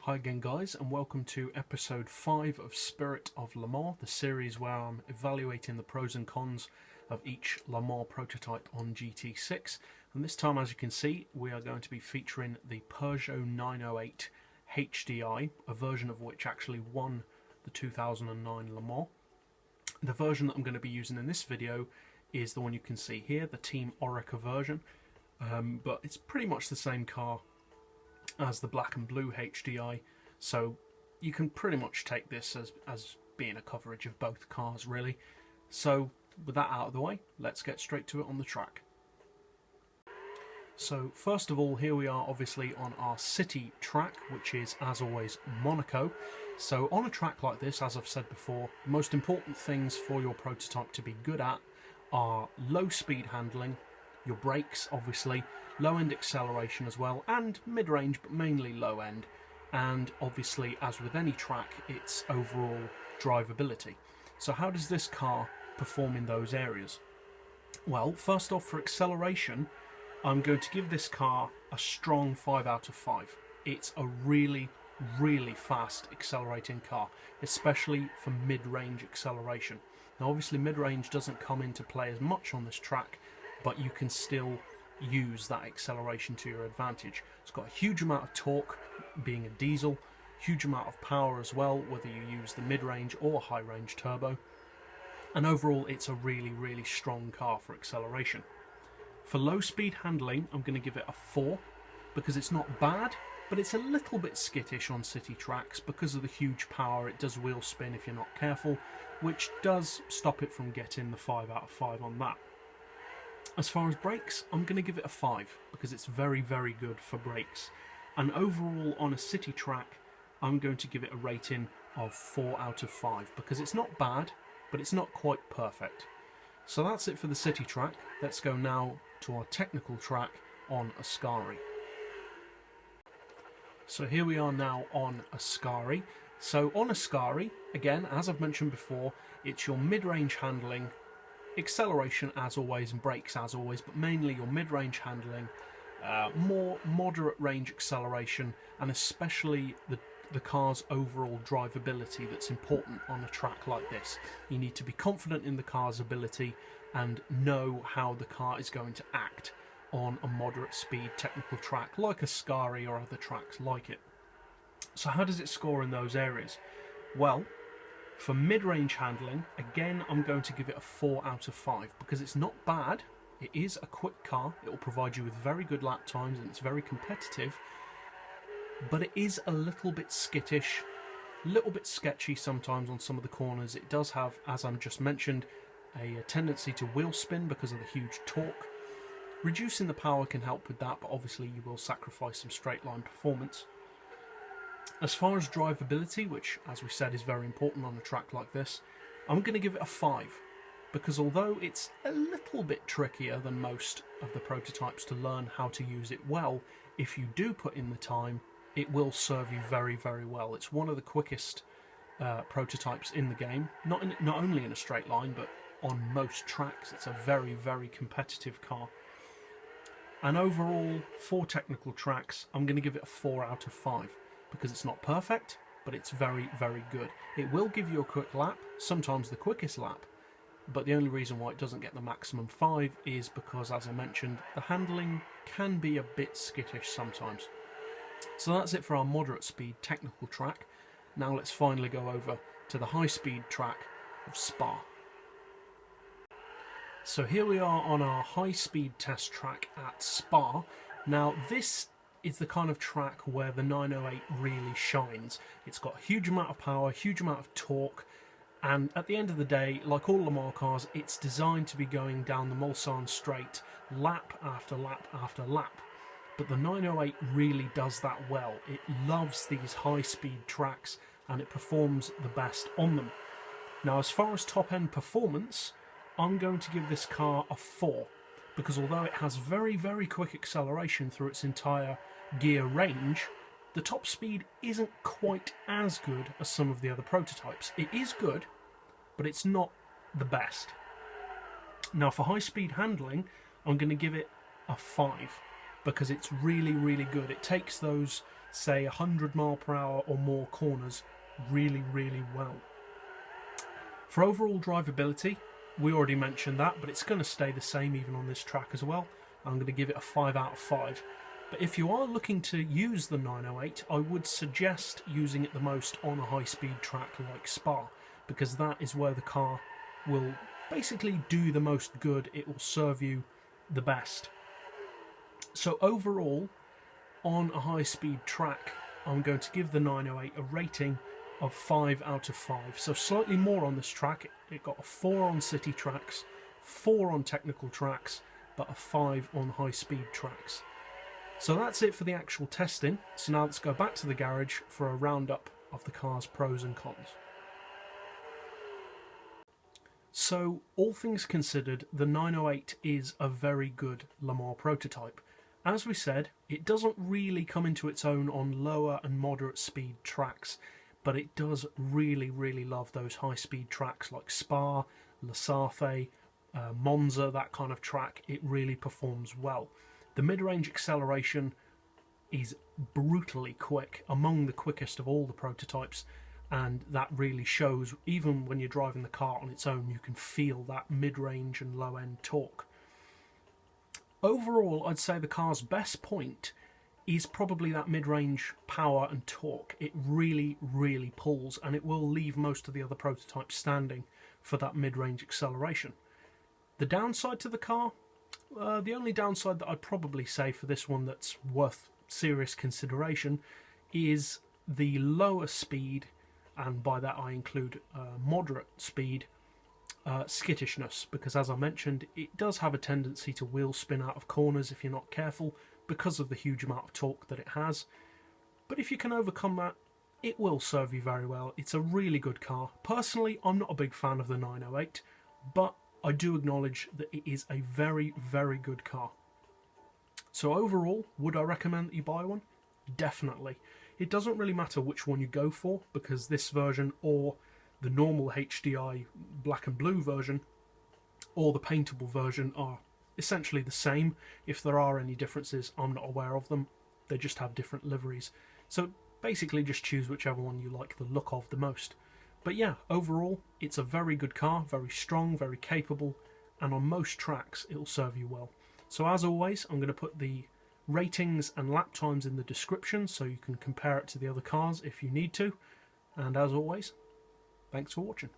Hi again guys, and welcome to episode 5 of Spirit of Le Mans, the series where I'm evaluating the pros and cons of each Le Mans prototype on GT6. And this time, as you can see, we are going to be featuring the Peugeot 908 HDI, a version of which actually won the 2009 Le Mans. The version that I'm going to be using in this video is the one you can see here, the Team Oreca version, but it's pretty much the same car as the black and blue HDI, so you can pretty much take this as being a coverage of both cars really. So with that out of the way, let's get straight to it on the track. So first of all, here we are obviously on our city track, which is as always Monaco. So on a track like this, as I've said before, the most important things for your prototype to be good at are low speed handling, your brakes obviously, low end acceleration as well, and mid-range but mainly low end, and obviously as with any track it's overall drivability. So how does this car perform in those areas? Well, first off, for acceleration, I'm going to give this car a strong 5 out of 5. It's a really fast accelerating car, especially for mid-range acceleration. Now obviously mid-range doesn't come into play as much on this track, but you can still use that acceleration to your advantage. It's got a huge amount of torque, being a diesel, huge amount of power as well, whether you use the mid-range or high-range turbo, and overall it's a really strong car for acceleration. For low speed handling, I'm going to give it a 4, because it's not bad, but it's a little bit skittish on city tracks. Because of the huge power, it does wheel spin if you're not careful, which does stop it from getting the 5 out of 5 on that. As far as brakes, I'm going to give it a 5 because it's very good for brakes. And overall on a city track, I'm going to give it a rating of 4 out of 5 because it's not bad, but it's not quite perfect. So that's it for the city track. Let's go now to our technical track on Ascari. So here we are now on Ascari. So on Ascari, again, as I've mentioned before, it's your mid-range handling, acceleration as always and brakes as always, but mainly your mid-range handling, more moderate range acceleration, and especially the car's overall drivability that's important on a track like this. You need to be confident in the car's ability and know how the car is going to act on a moderate speed technical track like Ascari or other tracks like it. So how does it score in those areas? Well, for mid-range handling, again, I'm going to give it a 4 out of 5 because it's not bad. It is a quick car. It will provide you with very good lap times and it's very competitive, but it is a little bit skittish, a little bit sketchy sometimes on some of the corners. It does have, as I've just mentioned, a tendency to wheel spin because of the huge torque. Reducing the power can help with that, but obviously you will sacrifice some straight line performance. As far as drivability, which as we said is very important on a track like this, I'm going to give it a 5 because although it's a little bit trickier than most of the prototypes to learn how to use it well, if you do put in the time, it will serve you very well. It's one of the quickest prototypes in the game, not only in a straight line but on most tracks. It's a very competitive car. And overall, for technical tracks, I'm going to give it a 4 out of 5. Because it's not perfect, but it's very good. It will give you a quick lap, sometimes the quickest lap, but the only reason why it doesn't get the maximum 5 is because, as I mentioned, the handling can be a bit skittish sometimes. So that's it for our moderate speed technical track. Now let's finally go over to the high speed track of Spa. So here we are on our high speed test track at Spa. Now this is the kind of track where the 908 really shines. It's got a huge amount of power, huge amount of torque, and at the end of the day, like all Le Mans cars, it's designed to be going down the Mulsanne straight lap after lap after lap. But the 908 really does that well. It loves these high-speed tracks and it performs the best on them. Now, as far as top-end performance, I'm going to give this car a 4 because although it has very quick acceleration through its entire gear range, the top speed isn't quite as good as some of the other prototypes. It is good, but it's not the best. Now for high speed handling, I'm going to give it a 5 because it's really good. It takes those say 100 mile per hour or more corners really, really well. For overall drivability, we already mentioned that, but it's going to stay the same even on this track as well. I'm going to give it a 5 out of 5. But if you are looking to use the 908, I would suggest using it the most on a high-speed track like Spa, because that is where the car will basically do the most good. It will serve you the best. So overall, on a high-speed track, I'm going to give the 908 a rating of 5 out of 5. So slightly more on this track. It got a 4 on city tracks, 4 on technical tracks, but a 5 on high-speed tracks. So that's it for the actual testing. So now let's go back to the garage for a roundup of the car's pros and cons. So, all things considered, the 908 is a very good Le Mans prototype. As we said, it doesn't really come into its own on lower and moderate speed tracks, but it does really, really love those high speed tracks like Spa, Le Sarthe, Monza, that kind of track. It really performs well. The mid-range acceleration is brutally quick, among the quickest of all the prototypes, and that really shows. Even when you're driving the car on its own, you can feel that mid-range and low-end torque. Overall, I'd say the car's best point is probably that mid-range power and torque. It really, really pulls, and it will leave most of the other prototypes standing for that mid-range acceleration. The downside to the car? The only downside that I'd probably say for this one that's worth serious consideration is the lower speed, and by that I include moderate speed, skittishness, because as I mentioned, it does have a tendency to wheel spin out of corners if you're not careful because of the huge amount of torque that it has. But if you can overcome that, it will serve you very well. It's a really good car. Personally, I'm not a big fan of the 908, but I do acknowledge that it is a very, very good car. So overall, would I recommend that you buy one? Definitely. It doesn't really matter which one you go for, because this version or the normal HDI black and blue version or the paintable version are essentially the same. If there are any differences, I'm not aware of them. They just have different liveries. So basically just choose whichever one you like the look of the most. But yeah, overall, it's a very good car, very strong, very capable, and on most tracks it'll serve you well. So as always, I'm going to put the ratings and lap times in the description so you can compare it to the other cars if you need to. And as always, thanks for watching.